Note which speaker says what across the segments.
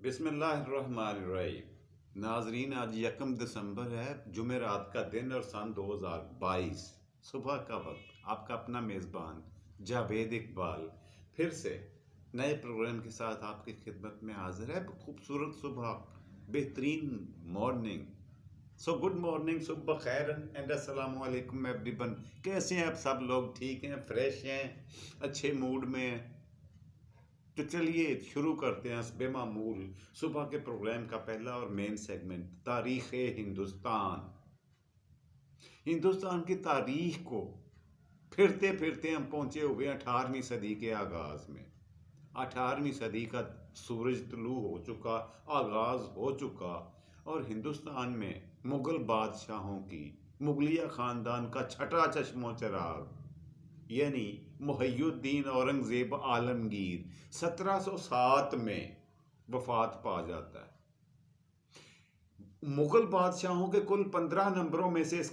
Speaker 1: بسم اللہ الرحمن الرحیم۔ ناظرین، آج 1 دسمبر ہے، جمعرات کا دن اور سن 2022 صبح کا وقت۔ آپ کا اپنا میزبان جاوید اقبال پھر سے نئے پروگرام کے ساتھ آپ کی خدمت میں حاضر ہے۔ خوبصورت صبح، بہترین مارننگ، سو گڈ مارننگ، صبح خیر اینڈ السلام علیکم ایوری ون۔ کیسے ہیں آپ سب لوگ؟ ٹھیک ہیں، فریش ہیں، اچھے موڈ میں ہیں؟ تو چلیے شروع کرتے ہیں حسب معمول صبح کے پروگرام کا پہلا اور مین سیگمنٹ، تاریخ ہندوستان۔ ہندوستان کی تاریخ کو پھرتے پھرتے ہم پہنچے ہوئے 18ویں صدی کے آغاز میں۔ 18ویں صدی کا سورج طلوع ہو چکا، آغاز ہو چکا، اور ہندوستان میں مغل بادشاہوں کی، مغلیہ خاندان کا چھٹا چشم و چراغ یعنی محی الدین اورنگزیب عالمگیر 1707 میں وفات پا جاتا ہے۔ مغل بادشاہوں کے کل 15 نمبروں میں سے اس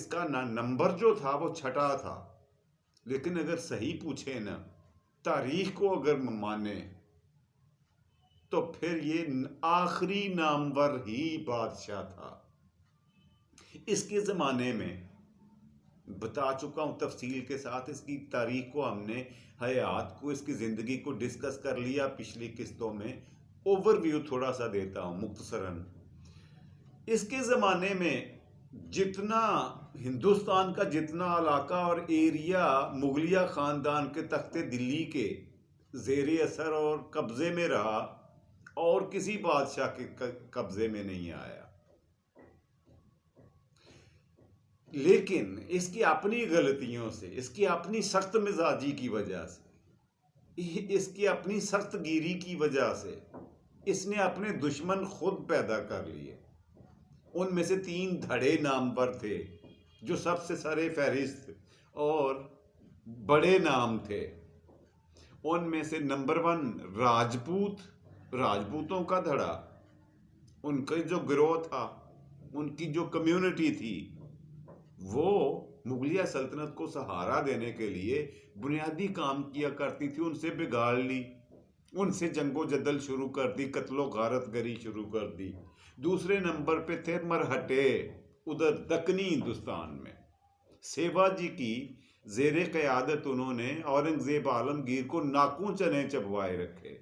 Speaker 1: کا نمبر جو تھا وہ چھٹا تھا، لیکن اگر صحیح پوچھے نا، تاریخ کو اگر مانے تو پھر یہ آخری نامور ہی بادشاہ تھا۔ اس کے زمانے میں بتا چکا ہوں تفصیل کے ساتھ، اس کی تاریخ کو ہم نے، حیات کو، اس کی زندگی کو ڈسکس کر لیا پچھلی قسطوں میں۔ اوور ویو تھوڑا سا دیتا ہوں مختصراً۔ اس کے زمانے میں جتنا ہندوستان کا جتنا علاقہ اور ایریا مغلیہ خاندان کے تخت دلی کے زیر اثر اور قبضے میں رہا، اور کسی بادشاہ کے قبضے میں نہیں آیا۔ لیکن اس کی اپنی غلطیوں سے، اس کی اپنی سخت مزاجی کی وجہ سے، اس کی اپنی سخت گیری کی وجہ سے اس نے اپنے دشمن خود پیدا کر لیے۔ ان میں سے 3 دھڑے نامور تھے جو سب سے سرِ فہرست اور بڑے نام تھے۔ ان میں سے نمبر 1 راجپوتوں کا دھڑا، ان کا جو گروہ تھا، ان کی جو کمیونٹی تھی، وہ مغلیہ سلطنت کو سہارا دینے کے لیے بنیادی کام کیا کرتی تھی، ان سے بگاڑ لی، ان سے جنگ و جدل شروع کر دی، قتل و غارت گری شروع کر دی۔ دوسرے نمبر پہ تھے مرہٹے، ادھر دکنی ہندوستان میں۔ سیوا جی کی زیر قیادت انہوں نے اورنگزیب عالمگیر کو ناکوں چنے چبوائے رکھے۔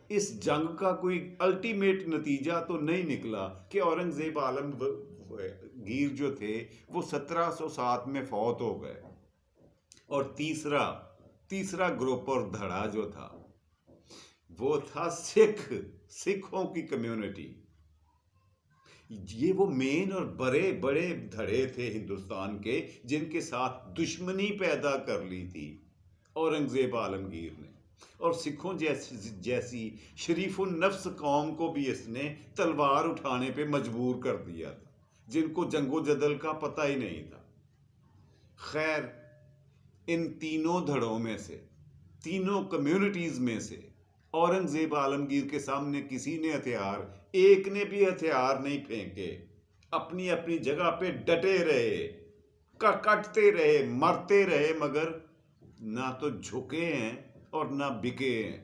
Speaker 1: اس جنگ کا کوئی الٹیمیٹ نتیجہ تو نہیں نکلا کہ اورنگزیب عالمگیر جو تھے وہ 1707 میں فوت ہو گئے۔ اور تیسرا گروپ اور دھڑا جو تھا وہ تھا سکھوں کی کمیونٹی۔ یہ وہ مین اور بڑے بڑے دھڑے تھے ہندوستان کے، جن کے ساتھ دشمنی پیدا کر لی تھی اورنگزیب عالمگیر نے، اور سکھوں جیسی شریف النفس قوم کو بھی اس نے تلوار اٹھانے پہ مجبور کر دیا تھا، جن کو جنگ و جدل کا پتہ ہی نہیں تھا۔ خیر، ان تینوں دھڑوں میں سے، تینوں کمیونٹیز میں سے اورنگزیب عالمگیر کے سامنے کسی نے ایک نے بھی ہتھیار نہیں پھینکے، اپنی اپنی جگہ پہ ڈٹے رہے، کٹتے رہے، مرتے رہے، مگر نہ تو جھکے ہیں اور نہ بکے ہیں۔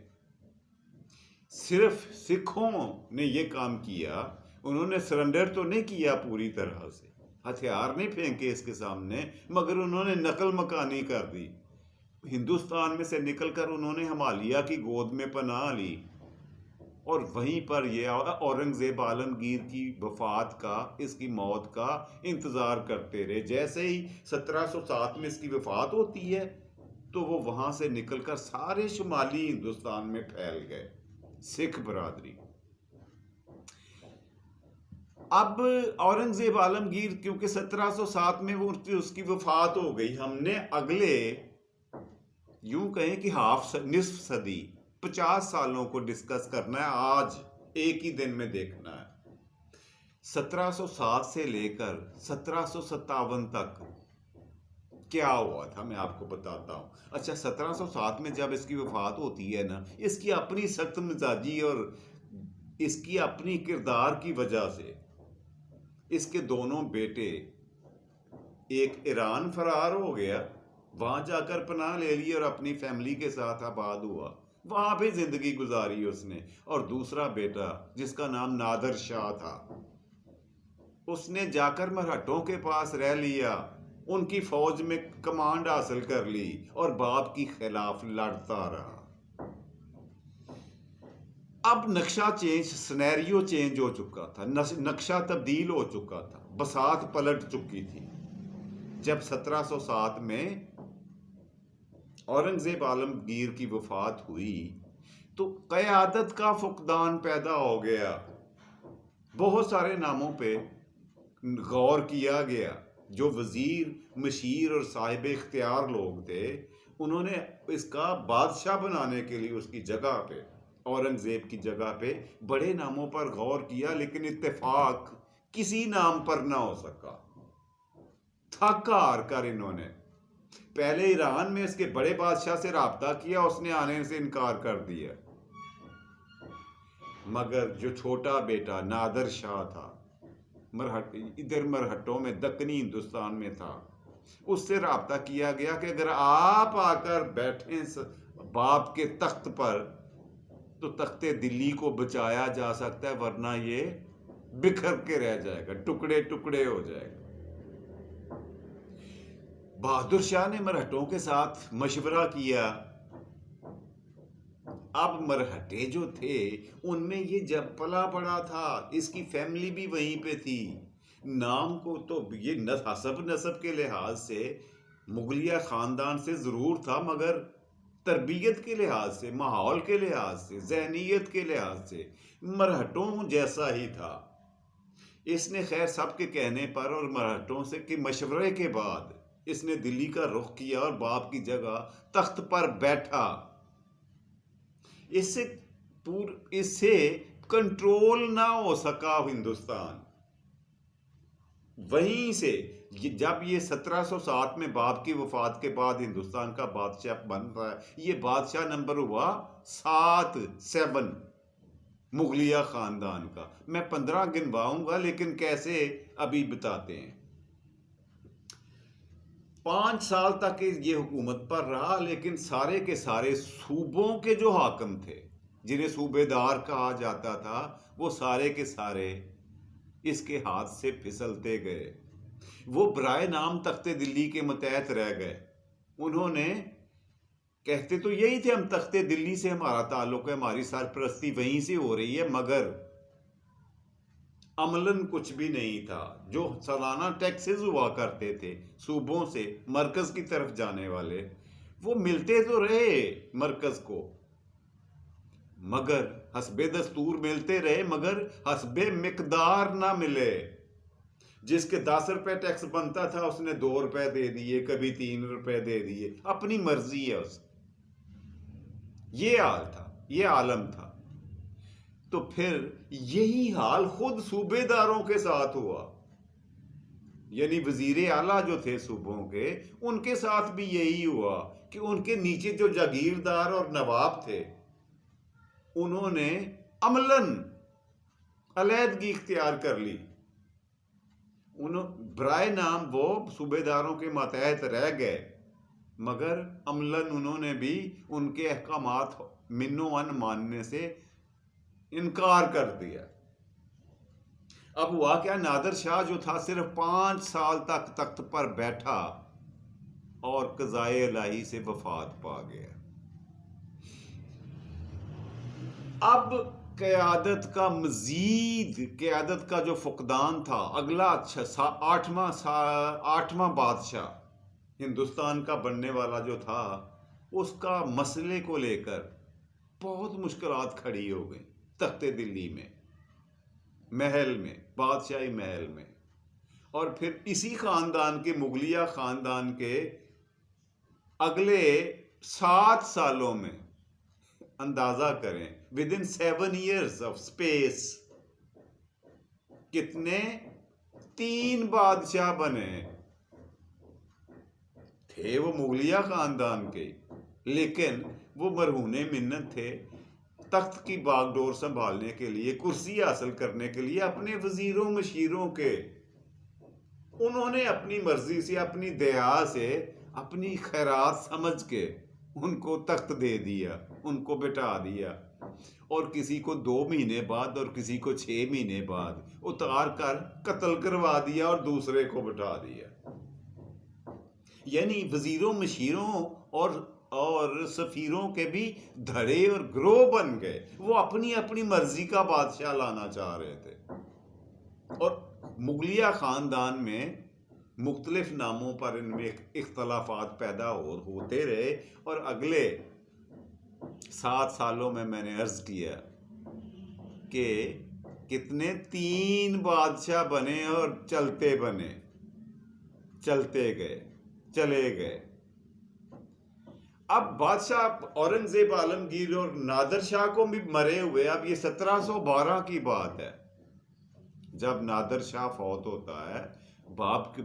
Speaker 1: صرف سکھوں نے یہ کام کیا، انہوں نے سرنڈر تو نہیں کیا پوری طرح سے، ہتھیار نہیں پھینکے اس کے سامنے، مگر انہوں نے نقل مکانی کر دی۔ ہندوستان میں سے نکل کر انہوں نے ہمالیہ کی گود میں پناہ لی، اور وہیں پر یہ اورنگزیب عالمگیر کی وفات کا، اس کی موت کا انتظار کرتے رہے۔ جیسے ہی 1707 میں اس کی وفات ہوتی ہے تو وہ وہاں سے نکل کر سارے شمالی ہندوستان میں پھیل گئے سکھ برادری۔ اب اورنگزیب عالمگیر کیونکہ 1707 میں اس کی وفات ہو گئی، ہم نے اگلے یوں کہیں کہ نصف صدی، 50 سالوں کو ڈسکس کرنا ہے، آج ایک ہی دن میں دیکھنا ہے۔ 1707 سے لے کر 1757 تک کیا ہوا تھا میں آپ کو بتاتا ہوں۔ اچھا، 1707 میں جب اس کی وفات ہوتی ہے نا، اس کی اپنی سخت مزاجی اور اس کی اپنی کردار کی وجہ سے اس کے دونوں بیٹے، ایک ایران فرار ہو گیا، وہاں جا کر پناہ لے لی اور اپنی فیملی کے ساتھ آباد ہوا، وہاں پہ زندگی گزاری اس نے. اور دوسرا بیٹا جس کا نام نادر شاہ تھا، اس نے جا کر مرہٹوں کے پاس رہ لیا، ان کی فوج میں کمانڈ حاصل کر لی اور باپ کی خلاف لڑتا رہا. اب نقشہ چینج، سنیریو چینج ہو چکا تھا، نقشہ تبدیل ہو چکا تھا، بساط پلٹ چکی تھی. جب 1707 میں اورنگزیب عالمگیر کی وفات ہوئی تو قیادت کا فقدان پیدا ہو گیا. بہت سارے ناموں پہ غور کیا گیا. جو وزیر، مشیر اور صاحب اختیار لوگ تھے، انہوں نے اس کا بادشاہ بنانے کے لیے اس کی جگہ پہ، اورنگزیب کی جگہ پہ بڑے ناموں پر غور کیا، لیکن اتفاق کسی نام پر نہ ہو سکا. تھک ہار کر انہوں نے پہلے ایران میں اس کے بڑے بادشاہ سے رابطہ کیا، اس نے آنے سے انکار کر دیا. مگر جو چھوٹا بیٹا نادر شاہ تھا، ادھر مرہٹوں میں دکنی ہندوستان میں تھا، اس سے رابطہ کیا گیا کہ اگر آپ آ کر بیٹھیں باپ کے تخت پر تو تخت دلی کو بچایا جا سکتا ہے، ورنہ یہ بکھر کے رہ جائے گا، ٹکڑے ٹکڑے ہو جائے گا. بہادر شاہ نے مرہٹوں کے ساتھ مشورہ کیا. اب مرہٹے جو تھے ان میں یہ جب پلا پڑا تھا، اس کی فیملی بھی وہیں پہ تھی. نام کو تو یہ حسب نسب کے لحاظ سے مغلیہ خاندان سے ضرور تھا، مگر تربیت کے لحاظ سے، ماحول کے لحاظ سے، ذہنیت کے لحاظ سے مرہٹوں جیسا ہی تھا. اس نے خیر سب کے کہنے پر اور مرہٹوں سے کے مشورے کے بعد اس نے دلی کا رخ کیا اور باپ کی جگہ تخت پر بیٹھا. اس سے کنٹرول نہ ہو سکا ہندوستان. وہیں سے جب یہ 1707 میں باپ کی وفات کے بعد ہندوستان کا بادشاہ بن رہا ہے، یہ بادشاہ نمبر ہوا 7 مغلیہ خاندان کا. میں 15 گنواؤں گا، لیکن کیسے ابھی بتاتے ہیں. 5 سال تک یہ حکومت پر رہا، لیکن سارے کے سارے صوبوں کے جو حاکم تھے، جنہیں صوبے دار کہا جاتا تھا، وہ سارے کے سارے اس کے ہاتھ سے پھسلتے گئے. وہ برائے نام تخت دلی کے متحد رہ گئے. انہوں نے کہتے تو یہی تھے، ہم تخت دلی سے ہمارا تعلق ہے، ہماری سرپرستی وہیں سے ہو رہی ہے، مگر عملاً کچھ بھی نہیں تھا. جو سالانہ ٹیکسز ہوا کرتے تھے صوبوں سے مرکز کی طرف جانے والے، وہ ملتے تو رہے مرکز کو، مگر حسب دستور ملتے رہے، مگر حسب مقدار نہ ملے. جس کے 10 روپے ٹیکس بنتا تھا اس نے 2 روپے دے دیے، کبھی 3 روپے دے دیے، اپنی مرضی ہے اس. یہ حال تھا، یہ عالم تھا. تو پھر یہی حال خود صوبے داروں کے ساتھ ہوا. یعنی وزیر اعلیٰ جو تھے صوبوں کے، ان کے ساتھ بھی یہی ہوا کہ ان کے نیچے جو جاگیردار اور نواب تھے، انہوں نے عملاً علیحدگی اختیار کر لی. برائے نام وہ صوبے داروں کے ماتحت رہ گئے، مگر عملاً انہوں نے بھی ان کے احکامات من و عن ماننے سے انکار کر دیا. اب ہوا کیا، نادر شاہ جو تھا صرف 5 سال تک تخت پر بیٹھا اور قضائے الہی سے وفات پا گیا. اب قیادت کا جو فقدان تھا، اگلا 8واں بادشاہ ہندوستان کا بننے والا جو تھا، اس کا مسئلے کو لے کر بہت مشکلات کھڑی ہو گئی. تخت دلی میں، محل میں، بادشاہی محل میں. اور پھر اسی خاندان کے، مغلیہ خاندان کے اگلے 7 سالوں میں اندازہ کریں، within 7 years of space کتنے 3 بادشاہ بنے. تھے وہ مغلیہ خاندان کے، لیکن وہ مرہون منت تھے. تخت کی باغ ڈور سنبھالنے کے لیے، کرسی حاصل کرنے کے لیے اپنے وزیروں مشیروں کے، انہوں نے اپنی مرضی سے، اپنی دیا سے، اپنی خیرات سمجھ کے ان کو تخت دے دیا. ان کو بٹھا دیا، اور کسی کو 2 مہینے بعد اور کسی کو 6 مہینے بعد اتار کر قتل کروا دیا اور دوسرے کو بٹھا دیا۔ یعنی وزیروں مشیروں اور سفیروں کے بھی دھڑے اور گروہ بن گئے، وہ اپنی اپنی مرضی کا بادشاہ لانا چاہ رہے تھے۔ اور مغلیہ خاندان میں مختلف ناموں پر ان میں اختلافات پیدا ہوتے رہے، اور اگلے 7 سالوں میں نے عرض کیا کہ کتنے 3 بادشاہ بنے اور چلتے چلے گئے۔ اب بادشاہ اورنگزیب عالمگیر اور نادر شاہ کو بھی مرے ہوئے، اب یہ 1712 کی بات ہے جب نادر شاہ فوت ہوتا ہے۔ باپ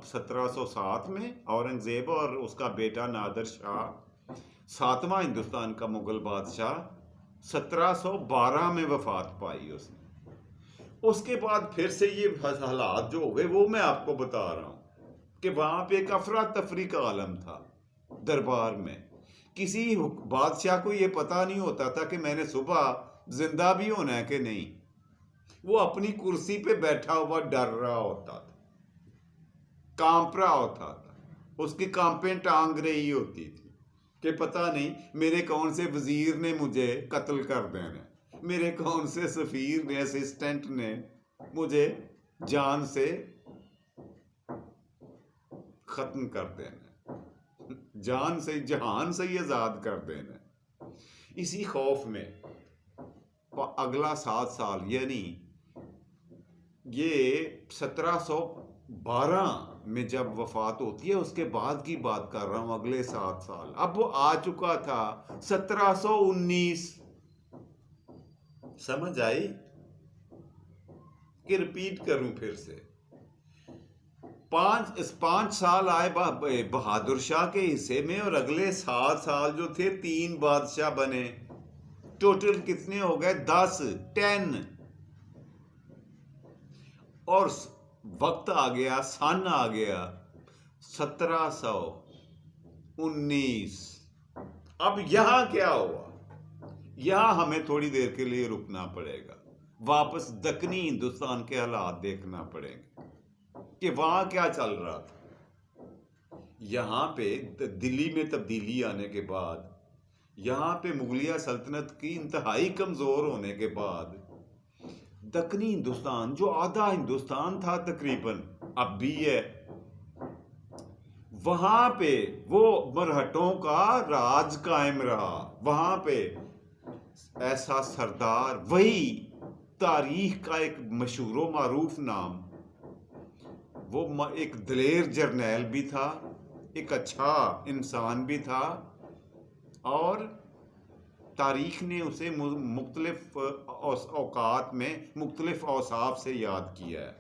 Speaker 1: 1707 میں اورنگزیب، اور اس کا بیٹا نادر شاہ 7واں ہندوستان کا مغل بادشاہ 1712 میں وفات پائی اس نے۔ اس کے بعد پھر سے یہ حالات جو ہوئے وہ میں آپ کو بتا رہا ہوں کہ وہاں پہ ایک افراتفری کا عالم تھا دربار میں۔ کسی بادشاہ کو یہ پتا نہیں ہوتا تھا کہ میں نے صبح زندہ بھی ہونا ہے کہ نہیں۔ وہ اپنی کرسی پہ بیٹھا ہوا ڈر رہا ہوتا تھا، کانپ رہا ہوتا تھا، اس کی کانپیں ٹانگ رہی ہوتی تھی کہ پتہ نہیں میرے کون سے وزیر نے مجھے قتل کر دینا، میرے کون سے سفیر نے، اسسٹنٹ نے مجھے جان سے ختم کر دینا، جان سے جہان سے ہی آزاد کر دینا۔ اسی خوف میں اگلا 7 سال، یعنی یہ 1712 میں جب وفات ہوتی ہے اس کے بعد کی بات کر رہا ہوں، اگلے 7 سال۔ اب وہ آ چکا تھا 1719۔ سمجھ آئی کہ ریپیٹ کروں پھر سے؟ 5 سال آئے بہادر شاہ کے حصے میں، اور اگلے 7 سال جو تھے 3 بادشاہ بنے۔ ٹوٹل کتنے ہو گئے؟ 10 اور وقت آ گیا، سن آ گیا 1719۔ اب یہاں کیا ہوا؟ یہاں ہمیں تھوڑی دیر کے لیے رکنا پڑے گا، واپس دکنی ہندوستان کے حالات دیکھنا پڑیں گے کہ وہاں کیا چل رہا تھا۔ یہاں پہ دلی میں تبدیلی آنے کے بعد، یہاں پہ مغلیہ سلطنت کی انتہائی کمزور ہونے کے بعد، دکنی ہندوستان جو آدھا ہندوستان تھا تقریباً، اب بھی ہے، وہاں پہ وہ مرہٹوں کا راج قائم رہا۔ وہاں پہ ایسا سردار، وہی تاریخ کا ایک مشہور و معروف نام، وہ ایک دلیر جرنیل بھی تھا، ایک اچھا انسان بھی تھا، اور تاریخ نے اسے مختلف اوقات میں مختلف اوصاف سے یاد کیا ہے۔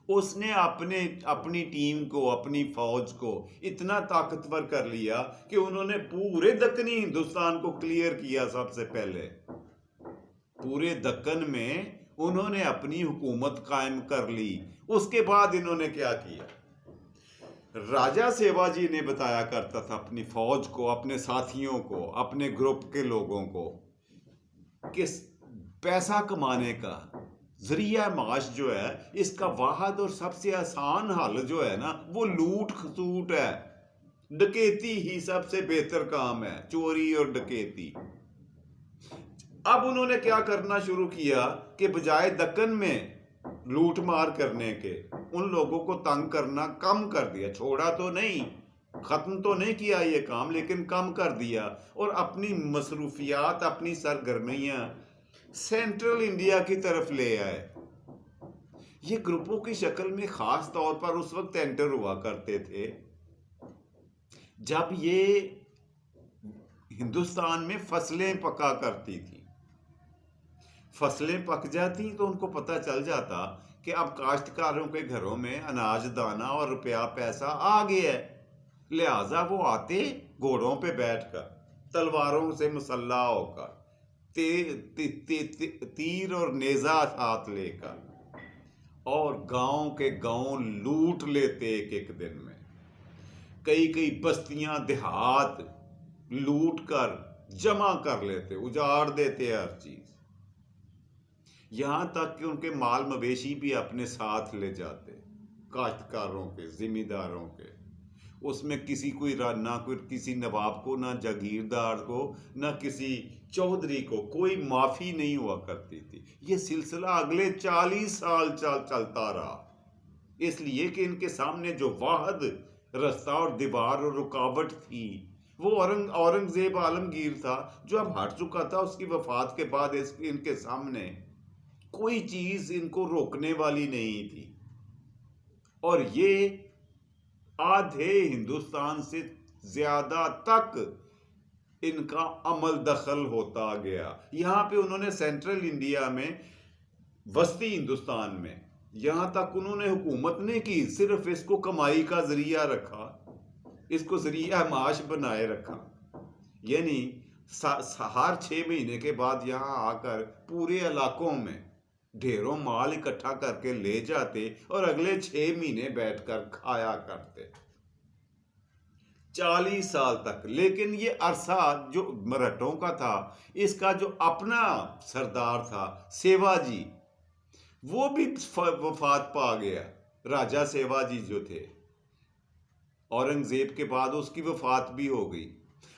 Speaker 1: اس نے اپنی ٹیم کو، اپنی فوج کو اتنا طاقتور کر لیا کہ انہوں نے پورے دکنی ہندوستان کو کلیئر کیا۔ سب سے پہلے پورے دکن میں انہوں نے اپنی حکومت قائم کر لی۔ اس کے بعد انہوں نے کیا کیا؟ راجہ سیوا جی نے بتایا کرتا تھا اپنی فوج کو، اپنے ساتھیوں کو، اپنے گروپ کے لوگوں کو کہ پیسہ کمانے کا ذریعہ معاش جو ہے، اس کا واحد اور سب سے آسان حل جو ہے نا، وہ لوٹ کھسوٹ ہے، ڈکیتی ہی سب سے بہتر کام ہے، چوری اور ڈکیتی۔ اب انہوں نے کیا کرنا شروع کیا کہ بجائے دکن میں لوٹ مار کرنے کے، ان لوگوں کو تنگ کرنا کم کر دیا۔ چھوڑا تو نہیں، ختم تو نہیں کیا یہ کام، لیکن کم کر دیا، اور اپنی مصروفیات، اپنی سرگرمیاں سینٹرل انڈیا کی طرف لے آئے۔ یہ گروپوں کی شکل میں خاص طور پر اس وقت انٹر ہوا کرتے تھے جب یہ ہندوستان میں فصلیں پکا کرتی تھی۔ فصلیں پک جاتی تو ان کو پتہ چل جاتا کہ اب کاشتکاروں کے گھروں میں اناج دانہ اور روپیہ پیسہ آ گیا ہے، لہٰذا وہ آتے گھوڑوں پہ بیٹھ کر، تلواروں سے مسلح ہو کر، تیر اور نیزہ ساتھ لے کر، اور گاؤں کے گاؤں لوٹ لیتے ایک دن میں۔ کئی بستیاں، دیہات لوٹ کر جمع کر لیتے، اجاڑ دیتے ہر چیز، یہاں تک کہ ان کے مال مویشی بھی اپنے ساتھ لے جاتے، کاشتکاروں کے، ذمہ داروں کے۔ اس میں کسی نہ کوئی کسی نواب کو، نہ جاگیردار کو، نہ کسی چودھری کو کوئی معافی نہیں ہوا کرتی تھی۔ یہ سلسلہ اگلے 40 سال چلتا رہا، اس لیے کہ ان کے سامنے جو واحد رستہ اور دیوار اور رکاوٹ تھی وہ اورنگزیب عالمگیر تھا، جو اب ہٹ چکا تھا۔ اس کی وفات کے بعد ان کے سامنے کوئی چیز ان کو روکنے والی نہیں تھی، اور یہ آدھے ہندوستان سے زیادہ تک ان کا عمل دخل ہوتا گیا۔ یہاں پہ انہوں نے سینٹرل انڈیا میں، وسطی ہندوستان میں، یہاں تک انہوں نے حکومت نہیں کی، صرف اس کو کمائی کا ذریعہ رکھا، اس کو ذریعہ معاش بنائے رکھا۔ یعنی ہر 6 مہینے کے بعد یہاں آ کر پورے علاقوں میں ڈھیروں مال اکٹھا کر کے لے جاتے اور اگلے 6 مہینے بیٹھ کر کھایا کرتے، 40 سال تک۔ لیکن یہ عرصہ جو مرہٹوں کا تھا، اس کا جو اپنا سردار تھا سیوا جی، وہ بھی وفات پا گیا۔ راجہ سیوا جی جو تھے، اورنگزیب کے بعد اس کی وفات بھی ہو گئی۔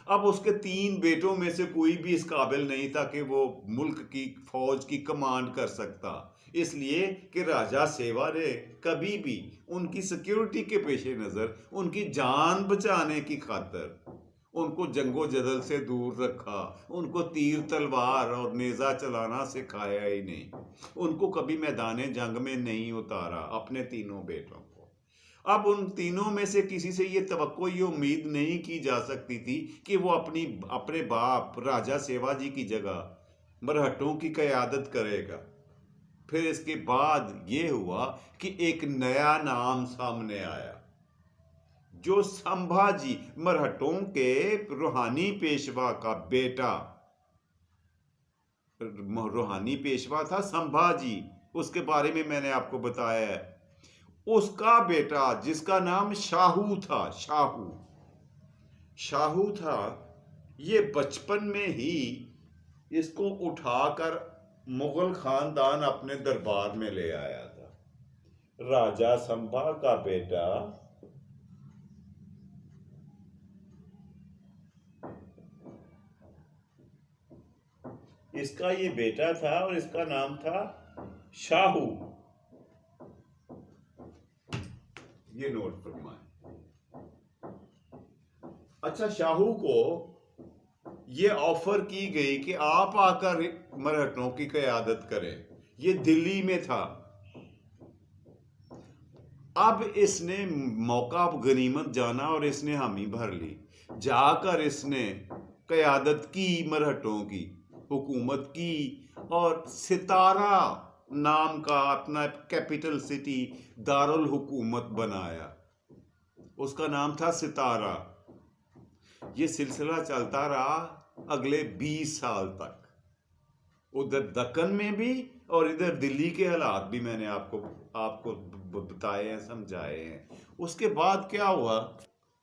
Speaker 1: اب اس کے 3 بیٹوں میں سے کوئی بھی اس قابل نہیں تھا کہ وہ ملک کی فوج کی کمانڈ کر سکتا، اس لیے کہ راجہ سیوا نے کبھی بھی ان کی سیکیورٹی کے پیش نظر، ان کی جان بچانے کی خاطر ان کو جنگ و جدل سے دور رکھا، ان کو تیر تلوار اور نیزہ چلانا سکھایا ہی نہیں، ان کو کبھی میدان جنگ میں نہیں اتارا، اپنے 3 بیٹوں کو۔ اب ان تینوں میں سے کسی سے یہ توقع، یہ امید نہیں کی جا سکتی تھی کہ وہ اپنے باپ راجہ سیوا جی کی جگہ مرہٹوں کی قیادت کرے گا۔ پھر اس کے بعد یہ ہوا کہ ایک نیا نام سامنے آیا، جو سمبھاجی، مرہٹوں کے روحانی پیشوا کا بیٹا، روحانی پیشوا تھا سمبھاجی، اس کے بارے میں نے آپ کو بتایا ہے۔ اس کا بیٹا جس کا نام شاہو تھا، شاہو تھا، یہ بچپن میں ہی اس کو اٹھا کر مغل خاندان اپنے دربار میں لے آیا تھا۔ راجہ سمبھا کا بیٹا اس کا یہ بیٹا تھا اور اس کا نام تھا شاہو، یہ نوٹ فرمائیں۔ اچھا، شاہو کو یہ آفر کی گئی کہ آپ آ کر مرہٹوں کی قیادت کریں، یہ دلی میں تھا۔ اب اس نے موقع غنیمت جانا اور اس نے حامی بھر لی، جا کر اس نے قیادت کی، مرہٹوں کی حکومت کی، اور ستارہ نام کا اپنا کیپٹل سٹی دارالحکومت بنایا، اس کا نام تھا ستارہ۔ یہ سلسلہ چلتا رہا اگلے 20 سال تک، ادھر دکن میں بھی اور ادھر دلی کے حالات بھی میں نے آپ کو بتائے ہیں، سمجھائے ہیں۔ اس کے بعد کیا ہوا،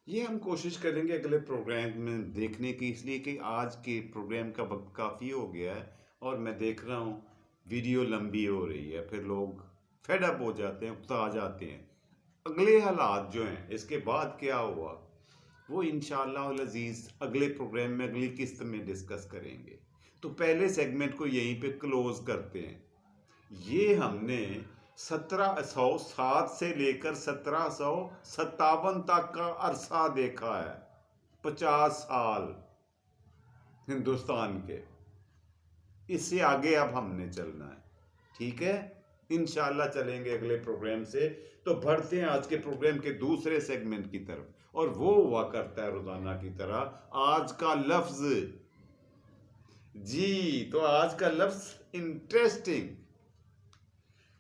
Speaker 1: یہ ہم کوشش کریں گے اگلے پروگرام میں دیکھنے کی، اس لیے کہ آج کے پروگرام کا وقت کافی ہو گیا ہے اور میں دیکھ رہا ہوں ویڈیو لمبی ہو رہی ہے، پھر لوگ فیڈ اپ ہو جاتے ہیں، اکتا جاتے ہیں۔ اگلے حالات جو ہیں، اس کے بعد کیا ہوا، وہ انشاءاللہ العزیز اگلے پروگرام میں اگلی قسط میں ڈسکس کریں گے۔ تو پہلے سیگمنٹ کو یہیں پہ کلوز کرتے ہیں۔ یہ ہم نے 1707 سے لے کر 1757 تک کا عرصہ دیکھا ہے، 50 سال ہندوستان کے۔ اس سے آگے اب ہم نے چلنا ہے، ٹھیک ہے؟ انشاءاللہ چلیں گے اگلے پروگرام سے۔ تو بڑھتے ہیں آج کے پروگرام کے دوسرے سیگمنٹ کی طرف، اور وہ ہوا کرتا ہے روزانہ کی طرح آج کا لفظ۔ جی، تو آج کا لفظ انٹرسٹنگ،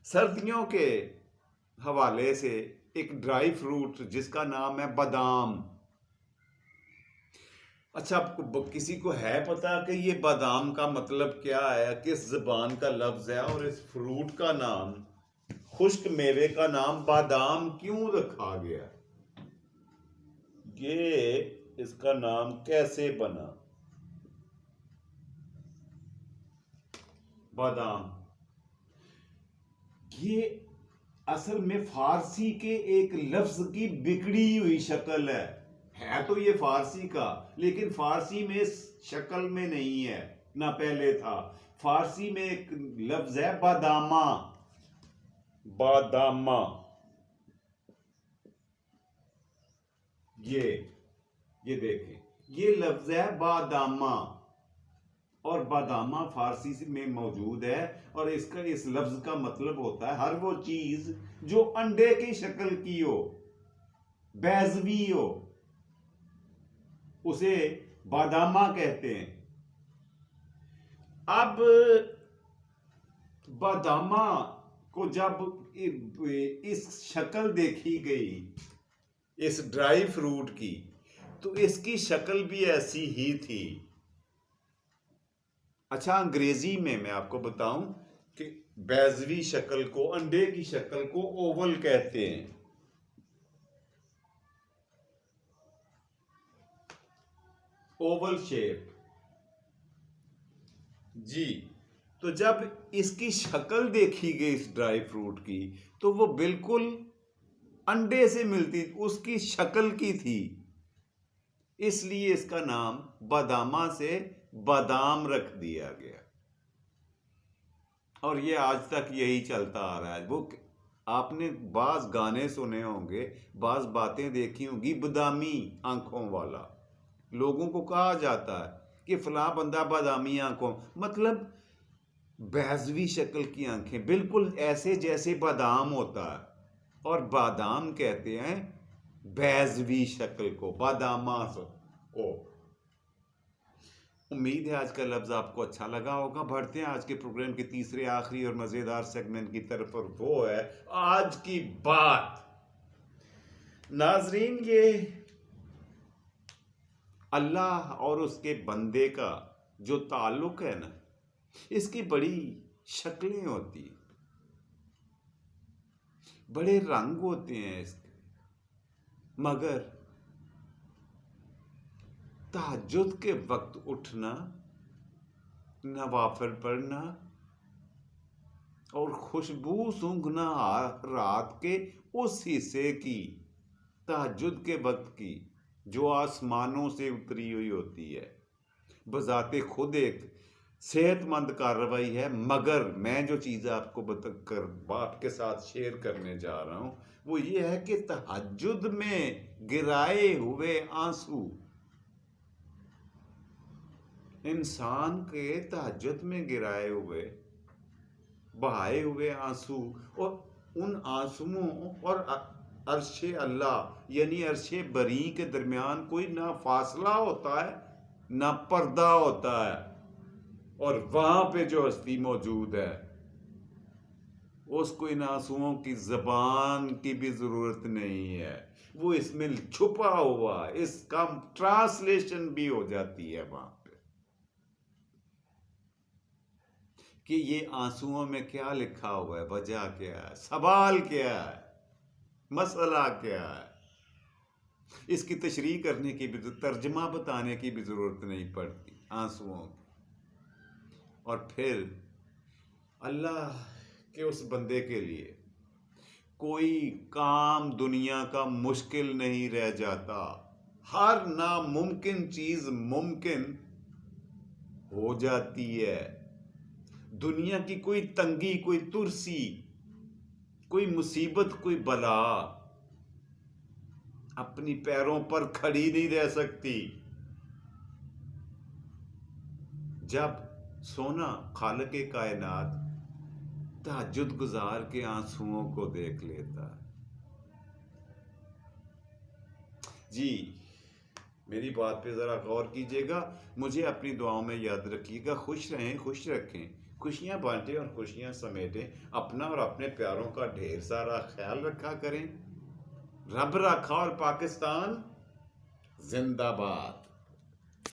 Speaker 1: سردیوں کے حوالے سے ایک ڈرائی فروٹ جس کا نام ہے بادام۔ اچھا، کسی کو ہے پتا کہ یہ بادام کا مطلب کیا ہے، کس زبان کا لفظ ہے، اور اس فروٹ کا نام، خشک میوے کا نام بادام کیوں رکھا گیا؟ یہ اس کا نام کیسے بنا؟ بادام. یہ اصل میں فارسی کے ایک لفظ کی بگڑی ہوئی شکل ہے تو یہ فارسی کا، لیکن فارسی میں شکل میں نہیں ہے، نہ پہلے تھا. فارسی میں ایک لفظ ہے بادامہ. بادامہ یہ دیکھیں، یہ لفظ ہے بادامہ، اور بادامہ فارسی میں موجود ہے، اور اس لفظ کا مطلب ہوتا ہے ہر وہ چیز جو انڈے کی شکل کی ہو، بیضوی ہو، اسے بادامہ کہتے ہیں. اب بادامہ کو جب اس شکل دیکھی گئی اس ڈرائی فروٹ کی، تو اس کی شکل بھی ایسی ہی تھی. اچھا، انگریزی میں آپ کو بتاؤں کہ بیضوی شکل کو، انڈے کی شکل کو اوول کہتے ہیں. Oval shape. جی، تو جب اس کی شکل دیکھی گئی اس ڈرائی فروٹ کی، تو وہ بالکل انڈے سے ملتی، اس کی شکل کی تھی. اس لیے اس کا نام بادامہ سے بادام رکھ دیا گیا، اور یہ آج تک یہی چلتا آ رہا ہے. وہ آپ نے بعض گانے سنے ہوں گے، بعض باتیں دیکھی ہوں گی، بادامی آنکھوں والا. لوگوں کو کہا جاتا ہے کہ فلاں بندہ بادامی آنکھوں، مطلب بیضوی شکل کی آنکھیں، بالکل ایسے جیسے بادام ہوتا ہے، اور بادام کہتے ہیں بیضوی شکل کو، بادامہ کو. امید ہے آج کا لفظ آپ کو اچھا لگا ہوگا. بڑھتے ہیں آج کے پروگرام کے تیسرے آخری اور مزیدار سیگمنٹ کی طرف، اور وہ ہے آج کی بات. ناظرین، یہ اللہ اور اس کے بندے کا جو تعلق ہے نا، اس کی بڑی شکلیں ہوتی ہیں، بڑے رنگ ہوتے ہیں اس کے، مگر تہجد کے وقت اٹھنا، نوافل پڑھنا اور خوشبو سونگھنا رات کے اس حصے کی، تہجد کے وقت کی، جو آسمانوں سے اتری ہوئی ہوتی ہے، بذات خود ایک صحت مند کارروائی ہے. مگر میں جو چیز آپ کو آپ کے ساتھ شیئر کرنے جا رہا ہوں، وہ یہ ہے کہ تہجد میں گرائے ہوئے آنسو، انسان کے تہجد میں گرائے ہوئے، بہائے ہوئے آنسو، اور ان آنسوؤں اور عرش اللہ یعنی عرش بری کے درمیان کوئی نہ فاصلہ ہوتا ہے نہ پردہ ہوتا ہے. اور وہاں پہ جو ہستی موجود ہے، اس کو ان آنسوؤں کی زبان کی بھی ضرورت نہیں ہے، وہ اس میں چھپا ہوا، اس کا ٹرانسلیشن بھی ہو جاتی ہے وہاں پہ، کہ یہ آنسوؤں میں کیا لکھا ہوا ہے، وجہ کیا ہے، سوال کیا ہے، مسئلہ کیا ہے. اس کی تشریح کرنے کی بھی، ترجمہ بتانے کی بھی ضرورت نہیں پڑتی آنسوؤں کی. اور پھر اللہ کے اس بندے کے لیے کوئی کام دنیا کا مشکل نہیں رہ جاتا، ہر ناممکن چیز ممکن ہو جاتی ہے. دنیا کی کوئی تنگی، کوئی ترسی، کوئی مصیبت، کوئی بلا اپنی پیروں پر کھڑی نہیں رہ سکتی جب سونا خالق کائنات تہجد گزار کے آنسوؤں کو دیکھ لیتا. جی، میری بات پہ ذرا غور کیجیے گا، مجھے اپنی دعاؤں میں یاد رکھیے گا. خوش رہیں، خوش رکھیں، خوشیاں بانٹیں اور خوشیاں سمیٹیں. اپنا اور اپنے پیاروں کا ڈھیر سارا خیال رکھا کریں. رب رکھا اور پاکستان زندہ باد.